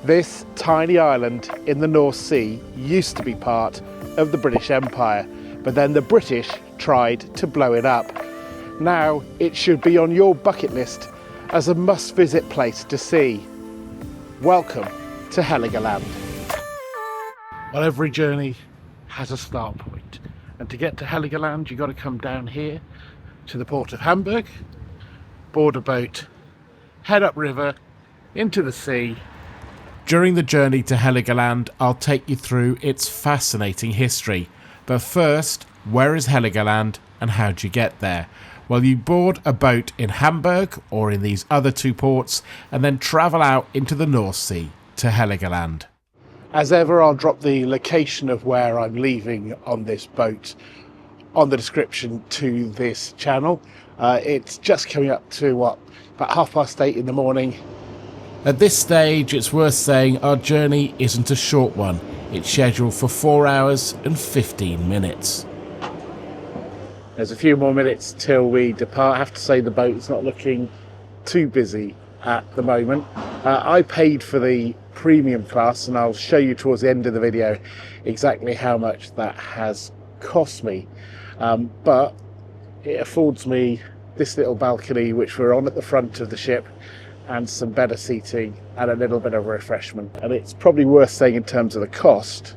This tiny island in the North Sea used to be part of the British Empire, but then the British tried to blow it up. Now it should be on your bucket list as a must-visit place to see. Welcome to Heligoland. Well, every journey has a start point, and to get to Heligoland you've got to come down here to the port of Hamburg, board a boat, head upriver into the sea. During the journey to Heligoland, I'll take you through its fascinating history. But first, where is Heligoland and how do you get there? Well, you board a boat in Hamburg or in these other two ports and then travel out into the North Sea to Heligoland. As ever, I'll drop the location of where I'm leaving on this boat on the description to this channel. It's just coming up to about 8:30 in the morning. At this stage, it's worth saying our journey isn't a short one. It's scheduled for 4 hours and 15 minutes. There's a few more minutes till we depart. I have to say the boat's not looking too busy at the moment. I paid for the premium class, and I'll show you towards the end of the video exactly how much that has cost me. But it affords me this little balcony which we're on at the front of the ship, and some better seating and a little bit of refreshment. And it's probably worth saying in terms of the cost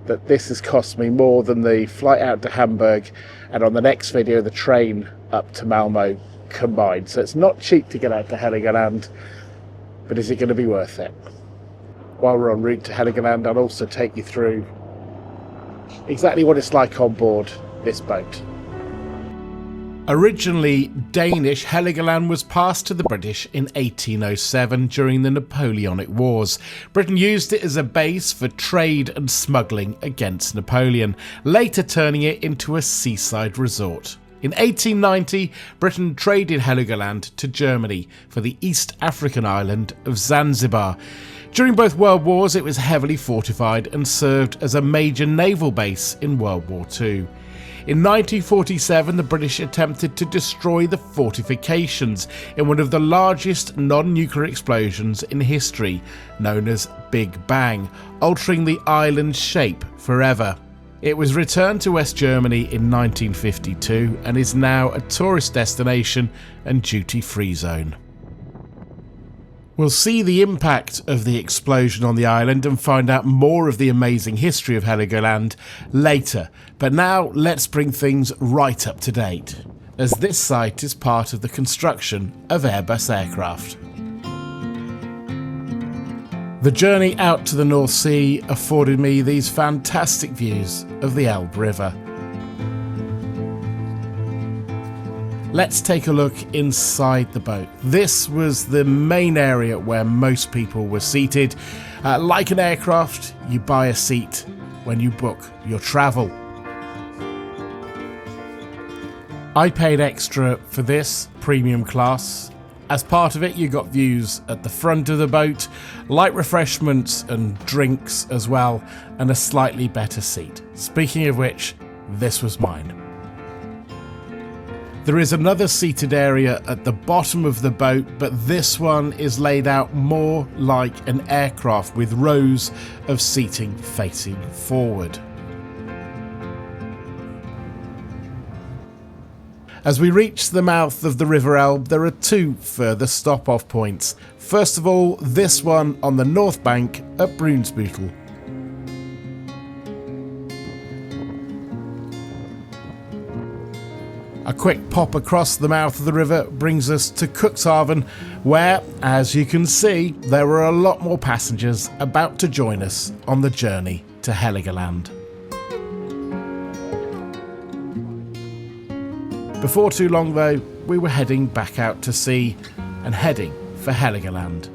that this has cost me more than the flight out to Hamburg and on the next video the train up to Malmo combined. So it's not cheap to get out to Heligoland, but is it going to be worth it? While we're en route to Heligoland, I'll also take you through exactly what it's like on board this boat. Originally Danish, Heligoland was passed to the British in 1807 during the Napoleonic Wars. Britain used it as a base for trade and smuggling against Napoleon, later turning it into a seaside resort. In 1890, Britain traded Heligoland to Germany for the East African island of Zanzibar. During both World Wars, it was heavily fortified and served as a major naval base in World War II. In 1947, the British attempted to destroy the fortifications in one of the largest non-nuclear explosions in history, known as Big Bang, altering the island's shape forever. It was returned to West Germany in 1952 and is now a tourist destination and duty-free zone. We'll see the impact of the explosion on the island and find out more of the amazing history of Heligoland later, but now let's bring things right up to date, as this site is part of the construction of Airbus aircraft. The journey out to the North Sea afforded me these fantastic views of the Elbe River. Let's take a look inside the boat. This was the main area where most people were seated. Like an aircraft, you buy a seat when you book your travel. I paid extra for this premium class. As part of it, you got views at the front of the boat, light refreshments and drinks as well, and a slightly better seat. Speaking of which, this was mine. There is another seated area at the bottom of the boat, but this one is laid out more like an aircraft with rows of seating facing forward. As we reach the mouth of the River Elbe, there are two further stop-off points. First of all, this one on the north bank at Brunsbüttel. A quick pop across the mouth of the river brings us to Cuxhaven, where, as you can see, there were a lot more passengers about to join us on the journey to Heligoland. Before too long though, we were heading back out to sea and heading for Heligoland.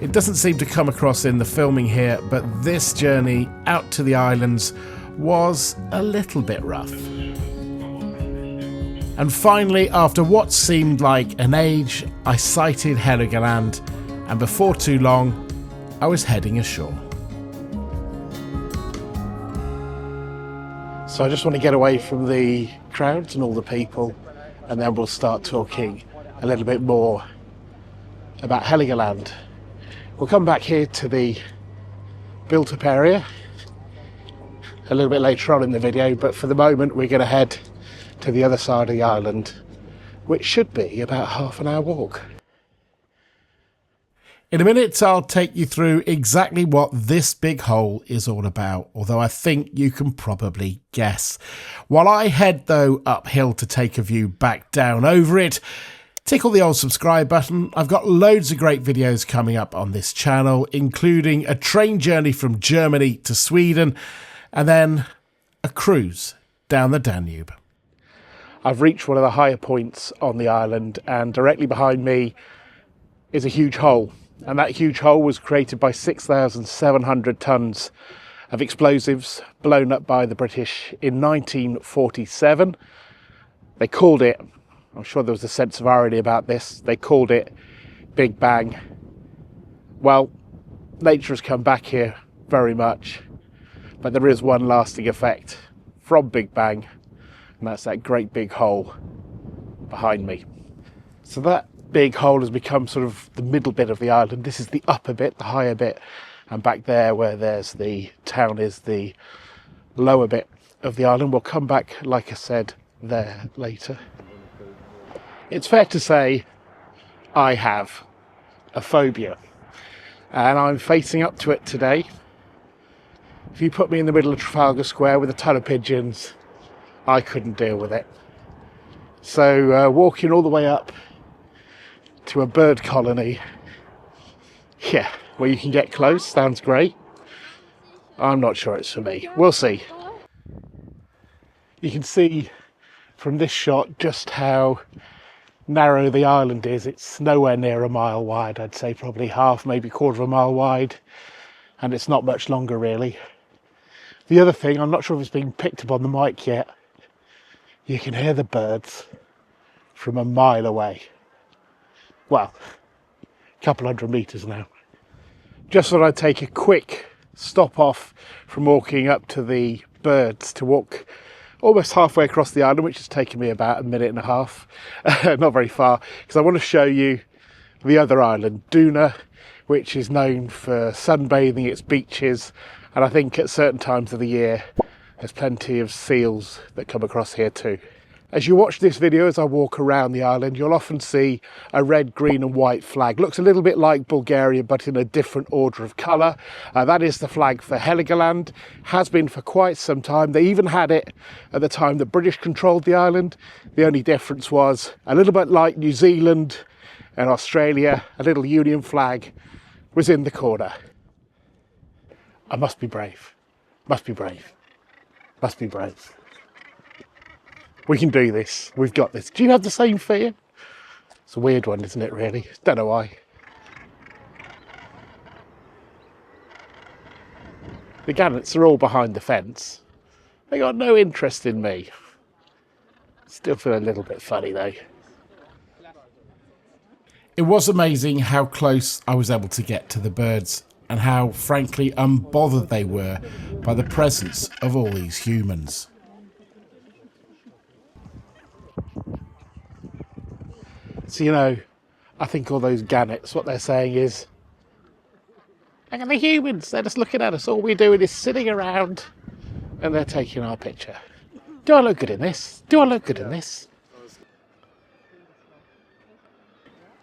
It doesn't seem to come across in the filming here, but this journey out to the islands was a little bit rough. And finally, after what seemed like an age, I sighted Heligoland, and before too long, I was heading ashore. So I just want to get away from the crowds and all the people, and then we'll start talking a little bit more about Heligoland. We'll come back here to the built-up area a little bit later on in the video, but for the moment we're going to head to the other side of the island, which should be about half an hour walk. In a minute, I'll take you through exactly what this big hole is all about, although I think you can probably guess. While I head, though, uphill to take a view back down over it, tickle the old subscribe button. I've got loads of great videos coming up on this channel, including a train journey from Germany to Sweden, and then a cruise down the Danube. I've reached one of the higher points on the island, and directly behind me is a huge hole. And that huge hole was created by 6,700 tonnes of explosives blown up by the British in 1947. They called it, I'm sure there was a sense of irony about this, they called it Big Bang. Well, nature has come back here very much, but there is one lasting effect from Big Bang, and that's that great big hole behind me. So that big hole has become sort of the middle bit of the island. This is the upper bit, the higher bit, and back there where there's the town is the lower bit of the island. We'll come back, like I said, there later. It's fair to say I have a phobia, and I'm facing up to it today. If you put me in the middle of Trafalgar Square with a ton of pigeons, I couldn't deal with it. So walking all the way up to a bird colony, yeah, where you can get close, sounds great. I'm not sure it's for me. We'll see. You can see from this shot just how narrow the island is. It's nowhere near a mile wide. I'd say probably half, maybe quarter of a mile wide, and it's not much longer really. The other thing, I'm not sure if it's being picked up on the mic yet, you can hear the birds from a mile away. Well, a couple hundred metres now. Just thought I'd take a quick stop off from walking up to the birds to walk almost halfway across the island, which has taken me about a minute and a half, not very far, because I want to show you the other island, Duna, which is known for sunbathing, its beaches, and I think at certain times of the year there's plenty of seals that come across here too. As you watch this video, as I walk around the island, you'll often see a red, green and white flag. Looks a little bit like Bulgaria, but in a different order of colour. That is the flag for Heligoland. Has been for quite some time. They even had it at the time the British controlled the island. The only difference was, a little bit like New Zealand and Australia, a little Union flag was in the corner. I must be brave. Must be brave. Must be brave. We can do this. We've got this. Do you have the same fear? It's a weird one, isn't it, really? Don't know why. The gannets are all behind the fence. They got no interest in me. Still feel a little bit funny, though. It was amazing how close I was able to get to the birds and how, frankly, unbothered they were by the presence of all these humans. So, you know, I think all those gannets, what they're saying is, look at the humans, they're just looking at us, all we're doing is sitting around and they're taking our picture. Do I look good in this? Do I look good in this?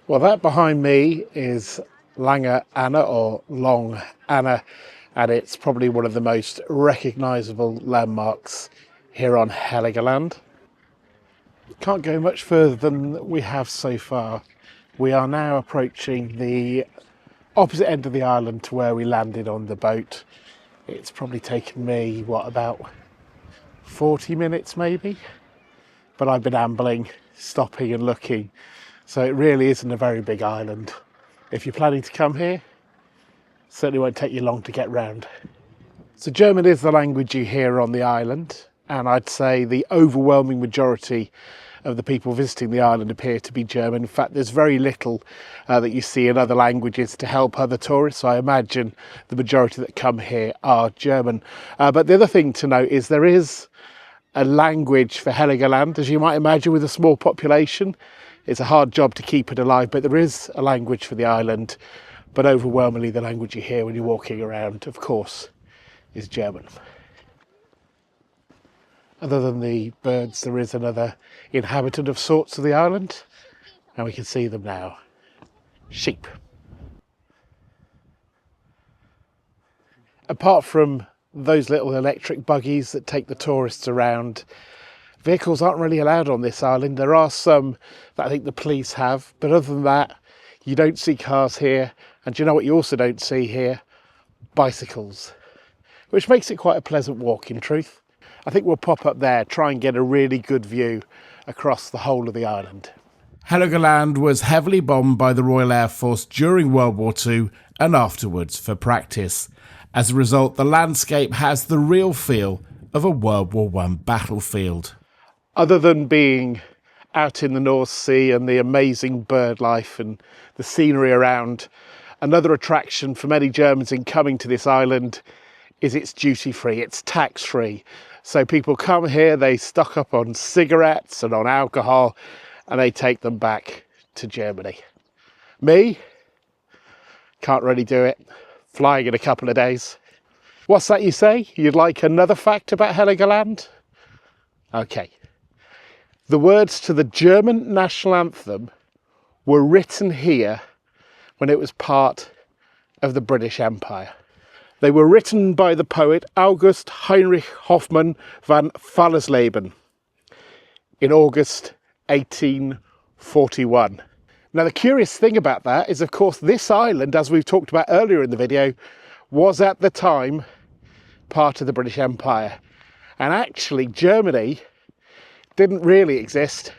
Well, that behind me is Lange Anna, or Long Anna, and it's probably one of the most recognisable landmarks here on Heligoland. Can't go much further than we have so far. We are now approaching the opposite end of the island to where we landed on the boat. It's probably taken me, what, about 40 minutes maybe? But I've been ambling, stopping and looking. So it really isn't a very big island. If you're planning to come here, certainly won't take you long to get round. So German is the language you hear on the island, and I'd say the overwhelming majority of the people visiting the island appear to be German. In fact, there's very little that you see in other languages to help other tourists. So I imagine the majority that come here are German. But the other thing to note is there is a language for Heligoland, as you might imagine, with a small population. It's a hard job to keep it alive, but there is a language for the island. But overwhelmingly the language you hear when you're walking around, of course, is German. Other than the birds, there is another inhabitant of sorts of the island, and we can see them now. Sheep. Apart from those little electric buggies that take the tourists around, vehicles aren't really allowed on this island. There are some that I think the police have, but other than that, you don't see cars here. And do you know what you also don't see here? Bicycles, which makes it quite a pleasant walk in truth. I think we'll pop up there, try and get a really good view across the whole of the island. Heligoland was heavily bombed by the Royal Air Force during World War II and afterwards for practice. As a result, the landscape has the real feel of a World War I battlefield. Other than being out in the North Sea and the amazing bird life and the scenery around, another attraction for many Germans in coming to this island is it's duty-free, it's tax-free. So people come here, they stock up on cigarettes and on alcohol, and they take them back to Germany. Me? Can't really do it. Flying in a couple of days. What's that you say? You'd like another fact about Heligoland? Okay. The words to the German national anthem were written here when it was part of the British Empire. They were written by the poet August Heinrich Hoffmann van Fallersleben in August 1841. Now, the curious thing about that is, of course, this island, as we've talked about earlier in the video, was at the time part of the British Empire. And actually, Germany didn't really exist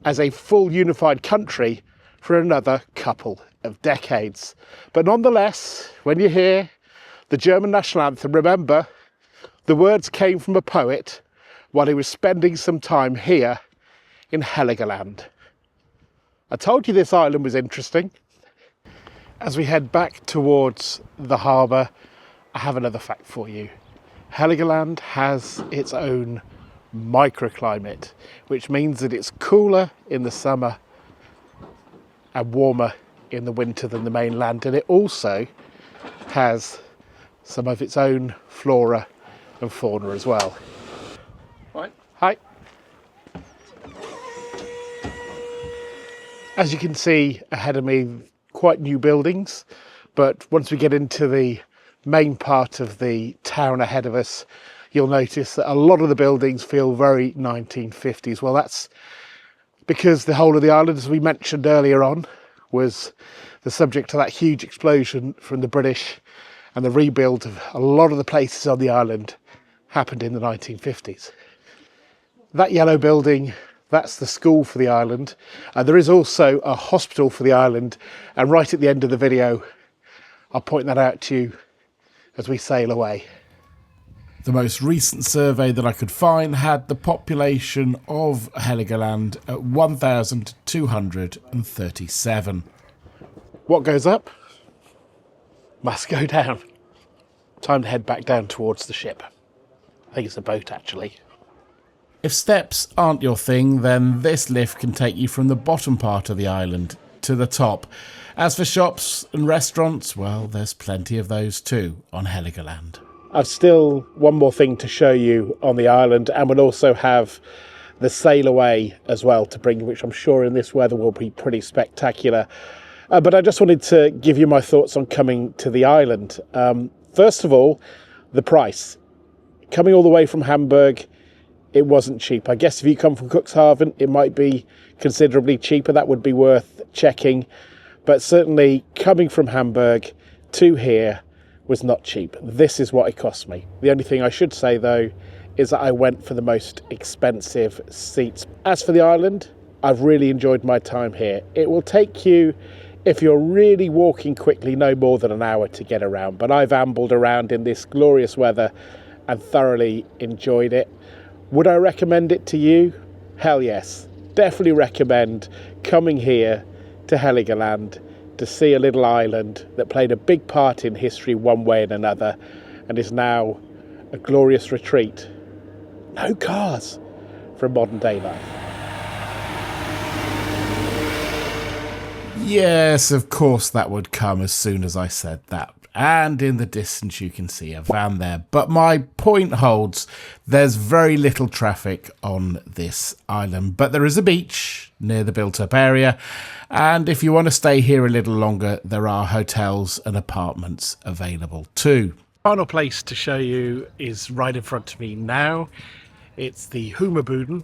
as a full unified country for another couple of decades. But nonetheless, when you hear the German national anthem, remember, the words came from a poet while he was spending some time here in Heligoland. I told you this island was interesting. As we head back towards the harbour, I have another fact for you. Heligoland has its own microclimate, which means that it's cooler in the summer and warmer in the winter than the mainland, and it also has some of its own flora and fauna as well. Right. Hi. As you can see ahead of me, quite new buildings, but once we get into the main part of the town ahead of us, you'll notice that a lot of the buildings feel very 1950s. Well, that's because the whole of the island, as we mentioned earlier on, was the subject to that huge explosion from the British, and the rebuild of a lot of the places on the island happened in the 1950s. That yellow building, that's the school for the island. There is also a hospital for the island, and right at the end of the video, I'll point that out to you as we sail away. The most recent survey that I could find had the population of Heligoland at 1,237. What goes up must go down. Time to head back down towards the ship. I think it's a boat, actually. If steps aren't your thing, then this lift can take you from the bottom part of the island to the top. As for shops and restaurants, well, there's plenty of those too on Heligoland. I've still one more thing to show you on the island, and we'll also have the sail away as well to bring, which I'm sure in this weather will be pretty spectacular. But I just wanted to give you my thoughts on coming to the island. First of all, the price. Coming all the way from Hamburg, it wasn't cheap. I guess if you come from Cuxhaven, it might be considerably cheaper. That would be worth checking. But certainly coming from Hamburg to here was not cheap. This is what it cost me. The only thing I should say, though, is that I went for the most expensive seats. As for the island, I've really enjoyed my time here. It will take you, if you're really walking quickly, no more than an hour to get around. But I've ambled around in this glorious weather and thoroughly enjoyed it. Would I recommend it to you? Hell yes. Definitely recommend coming here to Heligoland to see a little island that played a big part in history one way and another, and is now a glorious retreat. No cars from modern day life. Yes, of course that would come as soon as I said that. And in the distance you can see a van there. But my point holds, there's very little traffic on this island. But there is a beach near the built-up area. And if you want to stay here a little longer, there are hotels and apartments available too. Final place to show you is right in front of me now. It's the Hummerbuden,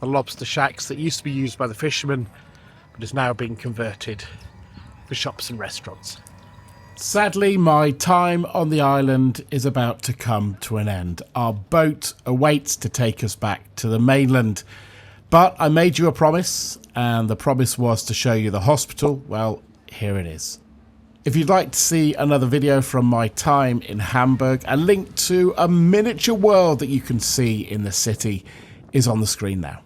the lobster shacks that used to be used by the fishermen, but is now being converted for shops and restaurants. Sadly, my time on the island is about to come to an end. Our boat awaits to take us back to the mainland. But I made you a promise, and the promise was to show you the hospital. Well, here it is. If you'd like to see another video from my time in Hamburg, a link to a miniature world that you can see in the city is on the screen now.